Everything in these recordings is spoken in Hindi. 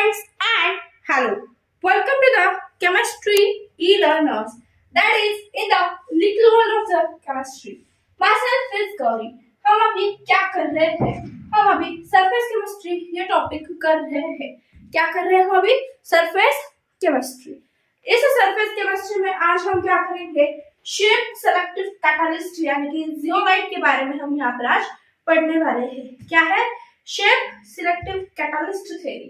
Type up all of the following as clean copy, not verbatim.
friends and hello. Welcome to the chemistry e-learners. That is in the little world of the chemistry. Myself is Gauri. हम अभी क्या कर रहे हैं? हम अभी सरफेस केमिस्ट्री ये टॉपिक कर रहे हैं. क्या कर रहे हैं हम अभी? Surface chemistry. इस सरफेस केमिस्ट्री में आज हम क्या करेंगे? शेप सेलेक्टिव कैटालिस्ट यानी कि जियोलाइट के बारे में हम यहाँ पर आज पढ़ने वाले हैं. क्या है? Shape selective catalyst theory.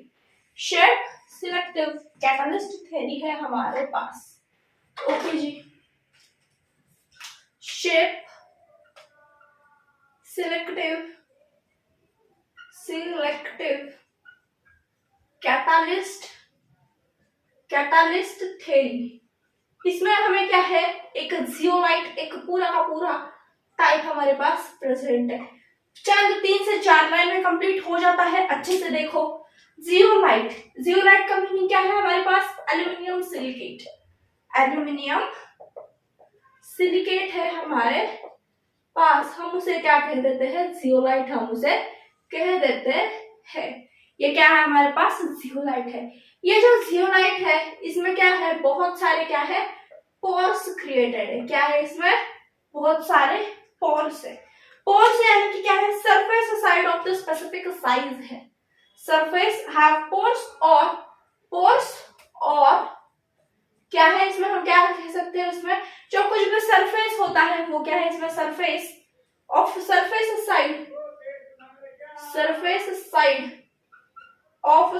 Shape selective catalyst theory है हमारे पास. ओके जी. Shape selective catalyst theory. इसमें हमें क्या है? एक जियोलाइट, एक पूरा का पूरा टाइप हमारे पास प्रेजेंट है. चंद 3 से 4 लाइन में कंप्लीट हो जाता है. अच्छे से देखो. जियोलाइट का मीनिंग क्या है हमारे पास? Aluminium silicate. एल्यूमिनियम सिलिकेट है हमारे पास. हम उसे क्या कह देते हैं? जियोलाइट हम उसे कह देते हैं. ये क्या है हमारे पास? जियोलाइट है. ये जो जियोलाइट है इसमें क्या है? बहुत सारे क्या है? पोर्स क्रिएटेड है. क्या है इसमें? बहुत सारे पोर्स है. पोर्स यानी कि क्या है? Surface side of the specific size है. सरफेस हैव पोर्स और क्या है इसमें? हम क्या कह सकते हैं? उसमें जो कुछ भी सरफेस होता है वो क्या है? इसमें surface side of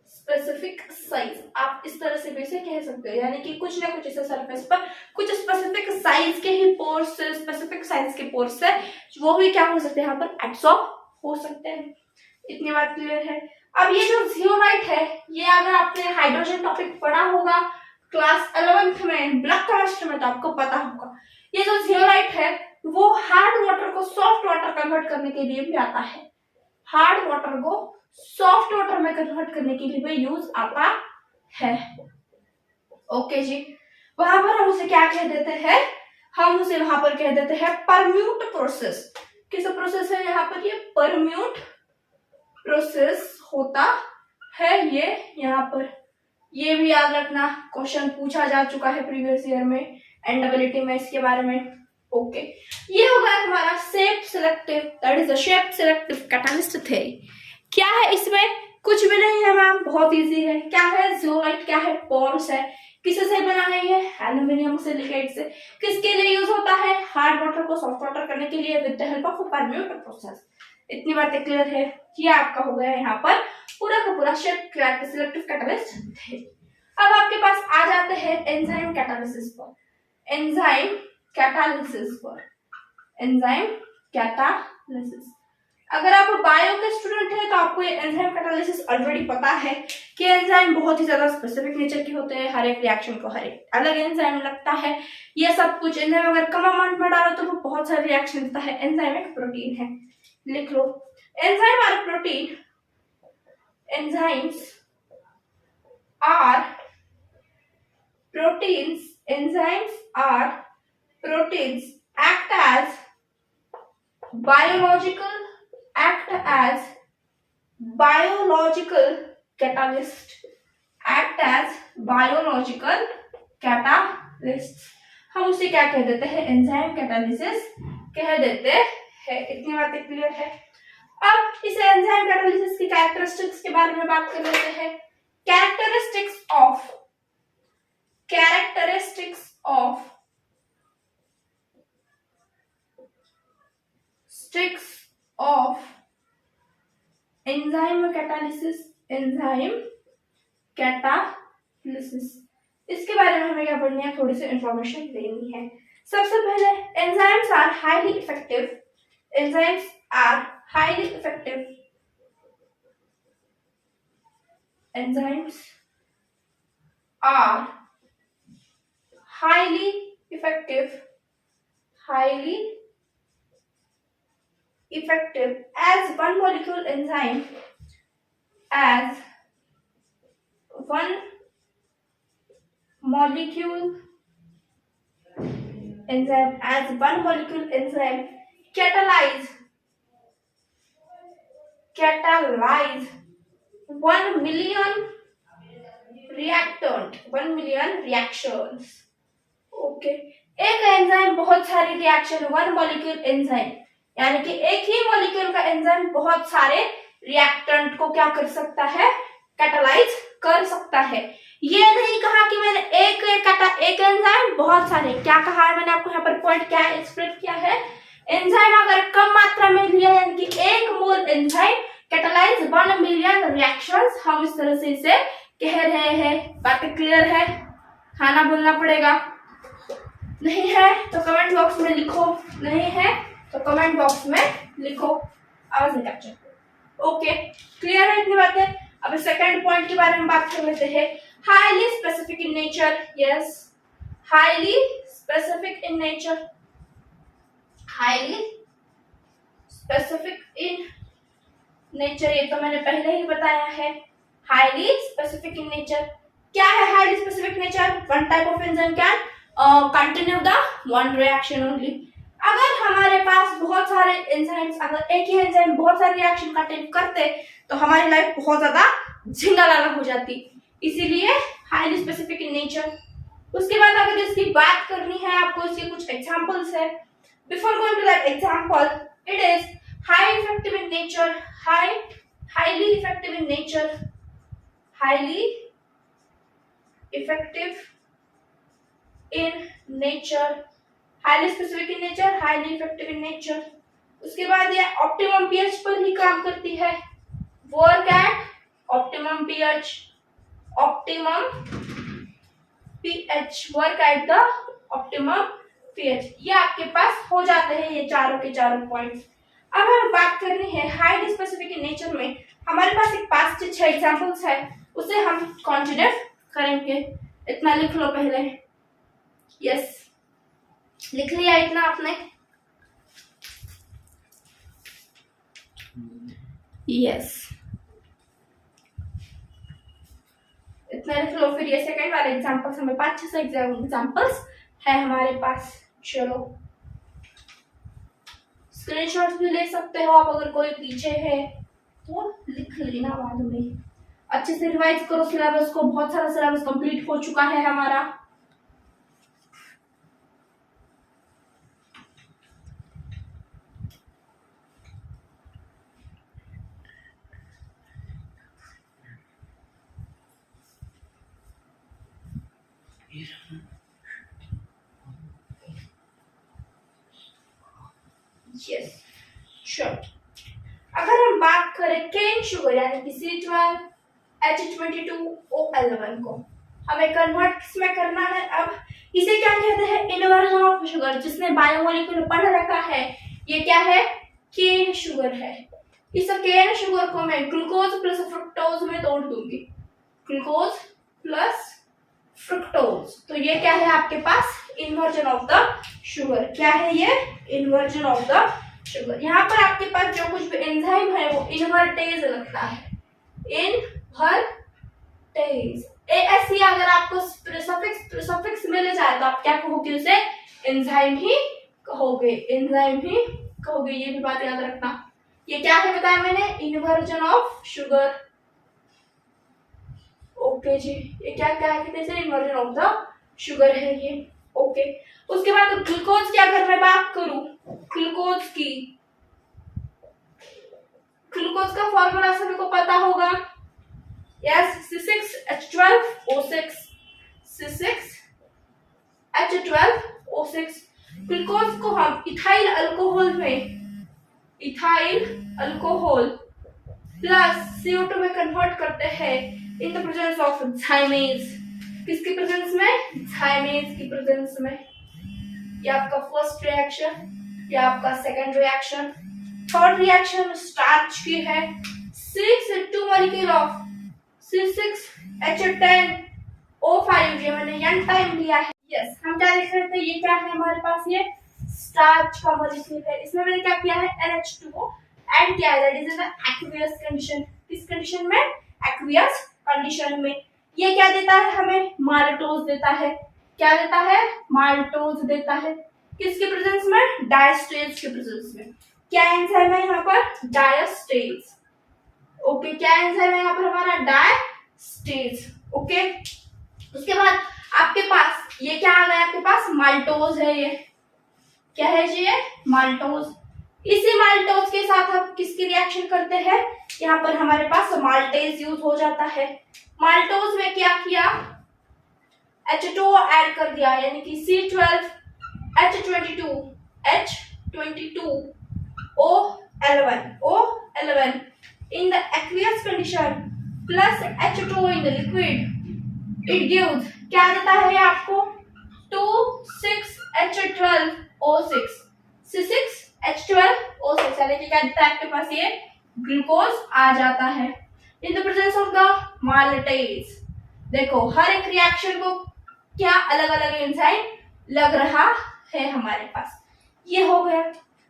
specific size. आप इस तरह से भी इसे कह सकते हो. यानी कि कुछ ना कुछ इसे सरफेस पर कुछ स्पेसिफिक साइज के ही पोर्स, स्पेसिफिक साइज के पोर्स है वो भी क्या हो सकते हैं? यहाँ पर एब्सॉर्ब हो सकते हैं. इतनी बात क्लियर है. अब ये जो जियोलाइट है ये अगर आपने हाइड्रोजन टॉपिक पढ़ा होगा क्लास 11th में ब्लैक केमिस्ट्री में तो आपको पता होगा. ये जो जियोलाइट है वो हार्ड वाटर को सॉफ्ट वाटर कन्वर्ट करने के लिए भी आता है. हार्ड वाटर को सॉफ्ट वाटर में कन्वर्ट करने के लिए भी यूज आता है. ओके जी. वहां पर हम उसे क्या कह देते हैं? हम उसे वहां पर कह देते हैं परम्यूट प्रोसेस. किस प्रोसेस है यहाँ पर? ये परम्यूट प्रोसेस होता है. ये यहाँ पर ये भी याद रखना, क्वेश्चन पूछा जा चुका है प्रीवियस ईयर में एनडब्ल्यूटी में इसके बारे में. ओके. ये होगा हमारा shape selective, that is the shape selective catalyst theory. क्या है इसमें? कुछ भी नहीं है मैम, बहुत इजी है. क्या है? जियोलाइट क्या है? पोर्स है. किससे बना है ये? एल्यूमिनियम सिलिकेट से. किसके लिए यूज होता है? हार्ड वाटर को सॉफ्ट वाटर करने के लिए with the help of permutit process. इतनी बातें क्लियर है. ये आपका हो गया यहाँ पर पूरा का पूरा शेप सिलेक्टिव कैटालिस्ट थ्योरी. अब आपके पास आ जाते हैं एंजाइम कैटालिसिस पर. Enzyme catalysis. अगर आप बायो के स्टूडेंट हैं तो आपको ये एंजाइम कैटालिसिस ऑलरेडी पता है कि एंजाइम बहुत ही ज्यादा स्पेसिफिक नेचर के होते हैं. हर एक रिएक्शन को हर एक अलग एंजाइम लगता है. ये सब कुछ एंजाइम अगर कम अमाउंट में डालो तो वो बहुत सारे रिएक्शन देता है. एंजाइम एक प्रोटीन है. लिख लो. Enzyme are protein. Enzymes are proteins. Enzymes are proteins act as biological catalyst. हम उसे क्या कह देते हैं? एंजाइम कैटालिसिस कह देते हैं. इतनी बातें क्लियर है. अब इस एंजाइम कैटालिसिस की कैरेक्टरिस्टिक्स के बारे में बात कर लेते हैं. Characteristics of enzyme catalysis. इसके बारे में हमें क्या पढ़नी है? थोड़ी सी इंफॉर्मेशन लेनी है. सबसे पहले enzymes are highly effective. Enzymes are highly effective as one molecule enzyme catalyze catalyze 1 million reactant, 1 million reactions. Okay, एक एंजाइम बहुत सारी रिएक्शन, वन मॉलिक्यूल एंजाइम, यानी कि एक ही मॉलिक्यूल का एंजाइम बहुत सारे रिएक्टेंट को क्या कर सकता है, कैटालाइज कर सकता है। ये नहीं कहा कि मैंने एक एंजाइम बहुत सारे, क्या कहा है मैंने आपको यहाँ पर पॉइंट क्या एक्सप्लेन किया है, एंजाइम अगर कम मात्रा में लिया यानी कि एक मोल एंजाइम कैटालाइज 1 मिलियन रिएक्शंस, हम इस तरह से इसे कह रहे हैं। बातें क्लियर है? खाना बोलना पड़ेगा, नहीं है तो कमेंट बॉक्स में लिखो, नहीं है तो कमेंट बॉक्स में लिखो, आवाज नहीं कैप्चर। ओके, क्लियर है इतनी बातें? अब सेकंड पॉइंट के बारे में बात कर लेते हैं, highly specific in nature. Yes, highly specific in nature, highly specific in nature, ये तो मैंने पहले ही बताया है। हाईली स्पेसिफिक इन नेचर क्या है? Highly specific nature, one type of enzyme can continue the one reaction only. अगर हमारे पास बहुत सारे एंजाइम्स, अगर एक ही एंजाइम बहुत सारे रिएक्शन कंटिन्यू करते तो हमारी लाइफ बहुत ज्यादा झिंगालाला हो जाती, इसीलिए हाईली स्पेसिफिक इन नेचर। उसके बाद अगर इसकी बात करनी है आपको, इसके कुछ एग्जांपल्स है। Before going to that example, it is high effective in nature, highly effective in nature, highly effective in nature, highly specific in nature, highly effective in nature। उसके बाद ये ऑप्टिमम पीएच पर ही काम करती है, work at optimum pH, optimum pH, work at the optimum pH. ये आपके पास हो जाते हैं ये चारों के चारों पॉइंट्स। अब हम बात करनी है हाईली स्पेसिफिक इन नेचर में, हमारे पास एक 5 से 6 एग्जांपल्स है, उसे हम कंसिडर करेंगे। इतना लिख लो पहले। यस, लिख लिया इतना आपने? यस, इतना लिख लो। फिर ये सेकंड वाले एग्जांपल्स, हमें 5-6 एग्जांपल्स है हमारे पास। चलो, स्क्रीनशॉट्स भी ले सकते हो आप, अगर कोई पीछे है तो लिख लेना बाद में। अच्छे से रिवाइज करो सिलेबस को, बहुत सारा सिलेबस कंप्लीट हो चुका है हमारा। Yes, sure. अगर हम बात करें केन शुगर यानी कि C12H22O11 को, हमें कन्वर्ट किसमें करना है? अब इसे क्या कहते हैं? इन्वर्जन ऑफ शुगर, जिसने बायोमोलिक्यूल पढ़ रखा है, ये क्या है? केन शुगर है। इस केन शुगर को मैं ग्लूकोज प्लस फ्रुक्टोज में तोड़ दूंगी, ग्लूकोज प्लस फ्रुक्टोज, तो ये क्या है आपके पास? Inversion of the sugar. क्या है ये? Inversion of the sugar. यहाँ पर आपके पास जो कुछ भी एंजाइम है वो इन्वर्टेज लगता है, इन्वर्टेज। एएससी अगर आपको सफिक्स मिल जाए तो आप क्या कहोगे? उसे एंजाइम ही कहोगे, एंजाइम ही कहोगे। ये भी बात याद रखना। ये क्या है बताया मैंने? Inversion of sugar. ओके जी, ये क्या क्या है? कितने से इन्वर्जन ऑफ द शुगर है ये। ओके, उसके बाद ग्लूकोज की अगर मैं बात करूं, ग्लूकोज की, ग्लूकोज का फॉर्मूला सभी को पता होगा। Yes, C6H12O6, C6H12O6। ग्लूकोज को हम इथाइल अल्कोहल में, इथाइल अल्कोहल प्लस CO2 में कन्वर्ट करते हैं इन द प्रेजेंस ऑफ थाइमेज। किसकी प्रेजेंस में? थाइमेज की प्रेजेंस में। ये आपका फर्स्ट रिएक्शन, ये आपका second reaction. Third reaction starch की है, 6 मॉलिक्यूल ऑफ C6H10O5, ये मैंने n टाइम लिया है। यस, हम क्या देख रहे थे? ये क्या है हमारे पास? ये स्टार्च का मॉलिक्यूल है। इसमें मैंने क्या किया है? NH2 ऐड किया है, that is in the aqueous condition. किस कंडीशन में? एक्वियस कंडीशन में। ये क्या देता है हमें? माल्टोज देता है। क्या देता है? माल्टोज देता है। किसके प्रेजेंस में? डायस्टेज के प्रेजेंस में। क्या एंजाइम है यहाँ पर? डायस्टेज। ओके, क्या एंजाइम है यहाँ पर हमारा? डायस्टेज। ओके, उसके बाद आपके पास ये क्या आ गया? आपके पास माल्टोज है। ये क्या है जी? ये माल्टोज। इसी माल्टोज के साथ हम किसकी रिएक्शन करते हैं? यहाँ पर हमारे पास माल्टेज यूज हो जाता है। माल्टोज में क्या किया? H2O ऐड कर दिया, यानी कि C12H22 O11 in the aqueous condition plus H2O in the liquid, it gives, क्या देता है आपको? 2,6H12O6 C6H12O6, यानी कि क्या देता है आपके पास? ये ग्लूकोज आ जाता है in the presence of the maltase. देखो, हर एक रिएक्शन को क्या अलग अलग एंजाइम लग रहा है हमारे पास। ये हो गया।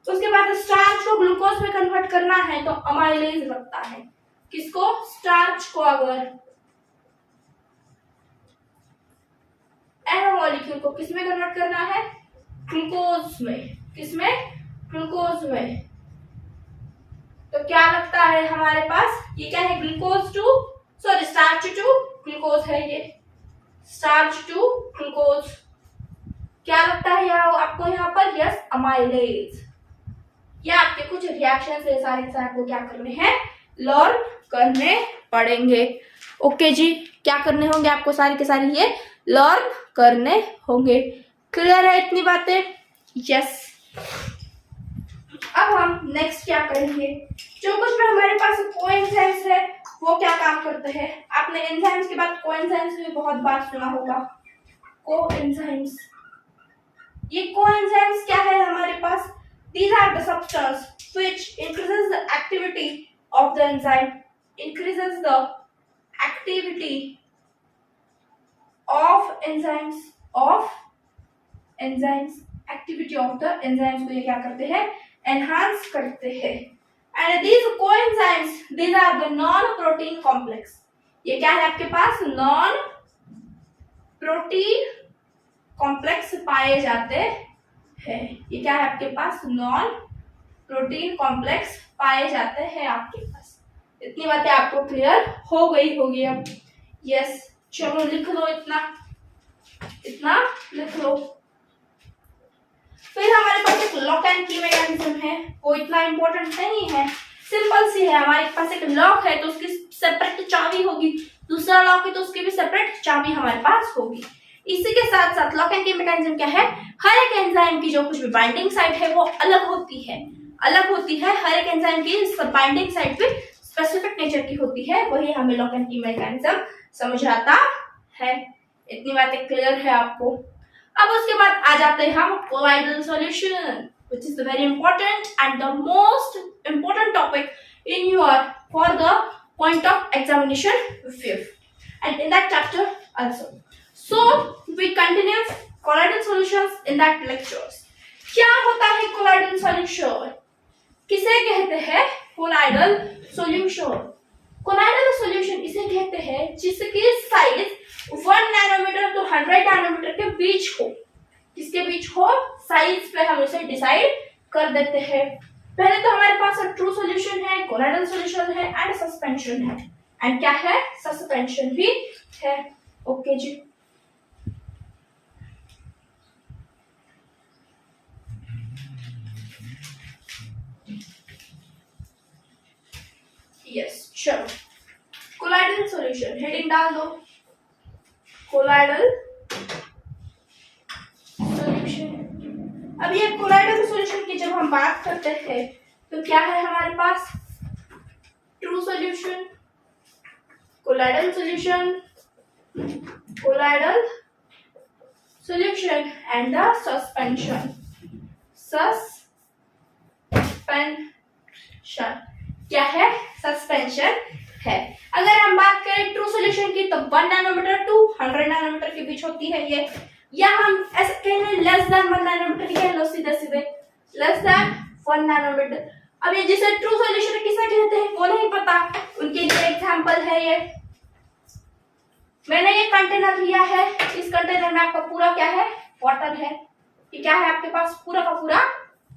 उसके बाद स्टार्च को ग्लूकोज में कन्वर्ट करना है तो अमाइलेज लगता है। किसको? स्टार्च को। अगर एनो मॉलिक्यूल को किसमें कन्वर्ट करना है? ग्लूकोज में। किसमें? ग्लूकोज में। तो क्या लगता है हमारे पास? ये क्या है? Glucose to sorry starch to glucose है। ये स्टार्च टू ग्लूकोज क्या लगता है आपको यहाँ पर? Yes, amylase. या आपके कुछ रिएक्शन से सारे के सारे आपको क्या करने हैं? लर्न करने पड़ेंगे। ओके जी, क्या करने होंगे आपको? सारी के सारी ये लर्न करने होंगे। क्लियर है इतनी बातें? यस। अब हम नेक्स्ट क्या करेंगे? जो कुछ भी हमारे पास कोएंजाइम्स है वो क्या काम करते हैं? आपने एंजाइम्स के बाद कोएंजाइम्स भी बहुत बार सुना होगा। कोएंजाइम्स, ये कोएंजाइम्स क्या है हमारे पास? These are the substance which increases the activity of the enzyme, increases the activity of enzymes, activity of the enzymes को ये क्या करते हैं? Enhance करते हैं। And these coenzymes, these are the non-protein complex. ये क्या है आपके पास? non-protein complex पाए जाते हैं। ये क्या है आपके पास? non-protein complex पाए जाते हैं आपके पास। इतनी बातें आपको क्लियर हो गई होगी अब। यस, चलो लिख लो, इतना लिख लो। फिर हमारे पास एक लॉक एंड की मैकेनिज्म है। वो इतना इंपॉर्टेंट नहीं है, सिंपल सी है। हमारे पास एक लॉक है तो उसकी सेपरेट चाबी होगी, दूसरा लॉक है तो उसकी भी सेपरेट चाबी हमारे पास होगी। इसी के साथ साथ लॉक एंड की मैकेनिज्म क्या है? हर एक एंजाइम की जो कुछ भी बाइंडिंग साइट है वो अलग होती है। हर एक एंजाइम की बाइंडिंग साइट पे स्पेसिफिक नेचर की होती है। वही हमें लॉक एंड की मैकेनिज्म समझाता है। इतनी बातें क्लियर है आपको? अब उसके बाद आ जाते हैं हम colloidal solution, which is the very important and the most important topic in your for the point of examination 5th and in that chapter also. So we continue colloidal solutions in that lectures. क्या होता है colloidal solution? किसे कहते हैं colloidal solution? colloidal solution इसे कहते हैं जिसकी साइज 1 नैनोमीटर to 100 नैनोमीटर के बीच हो। किसके बीच हो? साइज पे हम इसे डिसाइड कर देते हैं। पहले तो हमारे पास ट्रू सॉल्यूशन है, कोलाइडल सॉल्यूशन है एंड सस्पेंशन है। एंड क्या है? सस्पेंशन भी है। ओके जी, यस, चलो कोलाइडल सॉल्यूशन हेडिंग डाल दो। Colloidal solution. अब ये कोलाइडल सॉल्यूशन की जब हम बात करते हैं तो क्या है हमारे पास? True solution, colloidal solution and the suspension. क्या है? सस्पेंशन है। अगर हम बात करें ट्रू सॉल्यूशन की तो 1 नैनोमीटर टू 100 नैनोमीटर के बीच होती है ये, या हम ऐसे कहें लेस देन 1 नैनोमीटर कह लो, सीधे लेस देन 1 नैनोमीटर। अब ये जिसे ट्रू सॉल्यूशन किसे कहते हैं वो नहीं पता, उनके लिए एग्जांपल है ये। मैंने ये कंटेनर लिया है, इस कंटेनर में आपका पूरा क्या है? वाटर है। ये क्या है आपके पास? पूरा का पूरा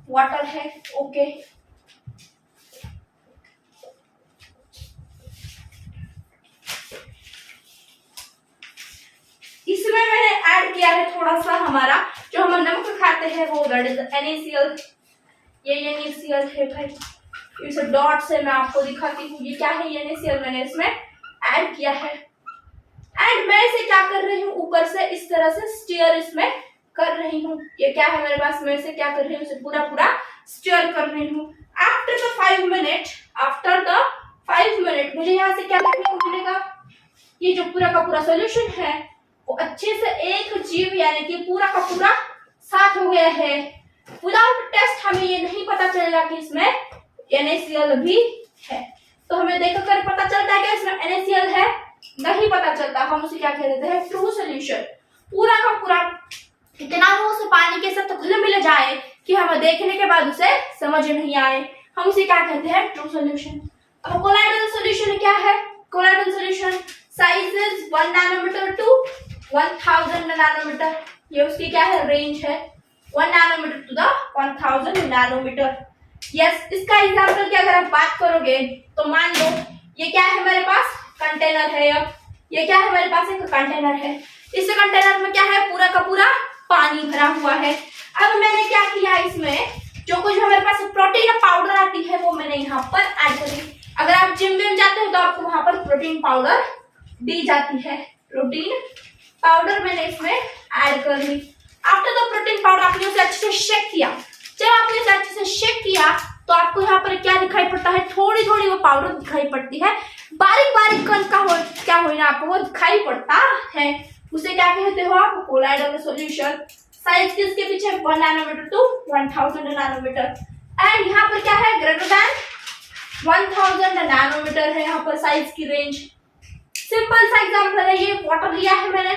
वाटर है। ओके, गया है थोड़ा सा हमारा जो हम नमक खाते हैं वो, दैट इज NaCl। ये NaCl है भाई, इस डॉट से मैं आपको दिखाती हूँ ये क्या है। NaCl मैंने इसमें ऐड किया है एंड मैं इसे क्या कर रही हूँ, ऊपर से इस तरह से स्टीयर इसमें कर रही हूँ। ये क्या है मेरे पास, मैं इसे क्या कर रही हूँ, इसे पूरा पूरा स्टीयर कर रही हूँ। आफ्टर द 5 मिनट मुझे यहाँ से क्या देखने को मिलेगा, ये जो पूरा का पूरा सोल्यूशन है वो अच्छे से एक जीव यानी कि पूरा का पूरा साथ हो गया है। विदाउट टेस्ट हमें ये नहीं पता चलेगा कि इसमें NaCl भी है। तो हमें देखकर पता चलता है कि इसमें NaCl है, नहीं पता चलता, हम उसे क्या कह देते हैं, ट्रू सोल्यूशन। पूरा का पूरा इतना वो उस पानी के साथ घुल मिल जाए कि हमें देखने के बाद उसे समझ नहीं आए, हम उसे क्या कहते हैं, ट्रू सोल्यूशन। अब कोलाइडल सोल्यूशन क्या है, colloidal solution size is 1 nanometre to 1000 nanometre. ये उसकी क्या है, रेंज है 1 nanometre to the 1000 nanometre. Yes, इसका एग्जांपल की अगर आप बात करोगे तो मान लो ये क्या है मेरे पास, कंटेनर है। अब ये क्या है मेरे पास, एक कंटेनर है। इस कंटेनर में क्या है, पूरा का पूरा पानी भरा हुआ है। अब मैंने क्या किया, इसमें जो कुछ हमारे पास प्रोटीन पाउडर आती है वो मैंने यहाँ पर ऐड कर दी। अगर आप जिम में जाते हो तो आपको वहां पर प्रोटीन पाउडर दी जाती है। प्रोटीन पाउडर मैंने इसमें ऐड कर दी। आफ्टर द प्रोटीन पाउडर आपने उसे अच्छे से शेक किया। जब आपने उसे अच्छे से शेक किया तो आपको यहाँ पर क्या दिखाई पड़ता है, थोड़ी थोड़ी वो पाउडर दिखाई पड़ती है, बारीक बारीक कण का क्या हो ना आपको वो दिखाई पड़ता है। उसे क्या कहते हो आप, कोलाइडल सोल्यूशन। साइज किसके पीछे, 1 नैनोमीटर टू 1000 नैनोमीटर। एंड यहाँ पर क्या है, ग्रेटर देन 1000 नैनोमीटर है यहाँ पर साइज की रेंज। सिंपल सा एग्जांपल है ये। वाटर लिया है मैंने,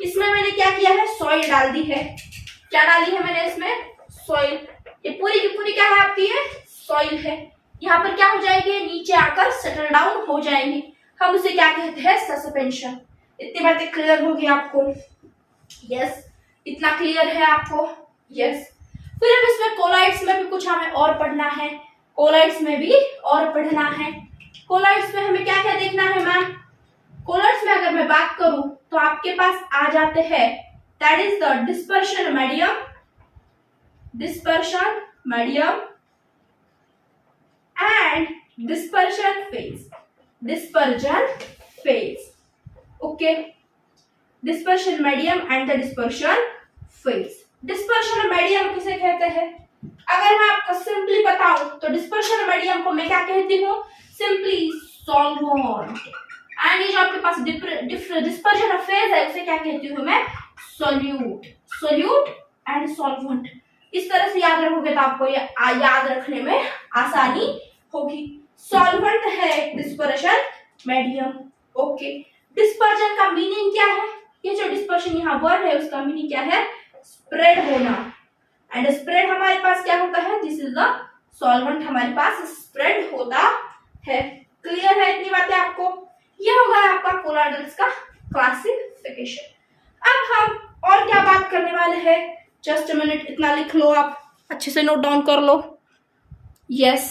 इसमें मैंने क्या किया है, सॉइल डाल दी है। क्या डाली है मैंने इसमें, सॉइल। ये पूरी की पूरी क्या है आपकी, है सॉइल है। यहाँ पर क्या हो जाएगी, नीचे आकर सेटल डाउन हो जाएंगी, हम उसे क्या कहते हैं, सस्पेंशन। इतनी बातें क्लियर होगी आपको, यस इतना क्लियर है आपको, यस। फिर हम इसमें कोलाइड्स में भी कुछ हमें और पढ़ना है, कोलाइड्स में भी और पढ़ना है। कोलाइड्स में हमें क्या क्या देखना है मैम, कोलाइड्स में अगर मैं बात करूं तो आपके पास आ जाते हैं, that is the dispersion medium, dispersion medium and dispersion phase, dispersion phase, okay, dispersion medium and the dispersion phase। dispersion medium किसे कहते हैं, अगर मैं आपको सिंपली बताऊं तो dispersion medium को मैं क्या कहती हूँ, सिंपली सॉल्वेंट। एंड ये जो आपके पास dispersion phase है उसे क्या कहती हूँ मैं, सोल्यूट। सोल्यूट एंड सॉल्वेंट, इस तरह से याद रखोगे तो आपको ये याद रखने में आसानी होगी। सॉल्वेंट है डिस्पर्शन मीडियम, ओके। डिस्पर्जन का मीनिंग क्या है, ये जो डिस्पर्शन यहाँ वर्ड है उसका मीनिंग क्या है, स्प्रेड होना। एंड स्प्रेड हमारे पास क्या होता है, दिस इज द सॉल्वेंट, हमारे पास स्प्रेड होता है। क्लियर है इतनी बातें आपको, ये होगा आपका कोलाइडल्स का क्लासिफिकेशन। अब हम और क्या बात करने वाले हैं, जस्ट अ मिनट, इतना लिख लो आप, अच्छे से नोट डाउन कर लो, यस।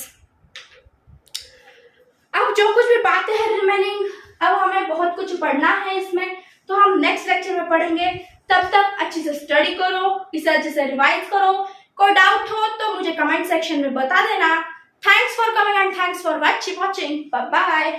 अब जो कुछ भी बातें हैं रिमेनिंग, अब हमें बहुत कुछ पढ़ना है इसमें, तो हम नेक्स्ट लेक्चर में पढ़ेंगे। तब तक अच्छे से स्टडी करो, इसे अच्छे से रिवाइज करो। कोई डाउट हो तो मुझे कमेंट सेक्शन में बता देना। Thanks for coming and thanks for watching, bye bye.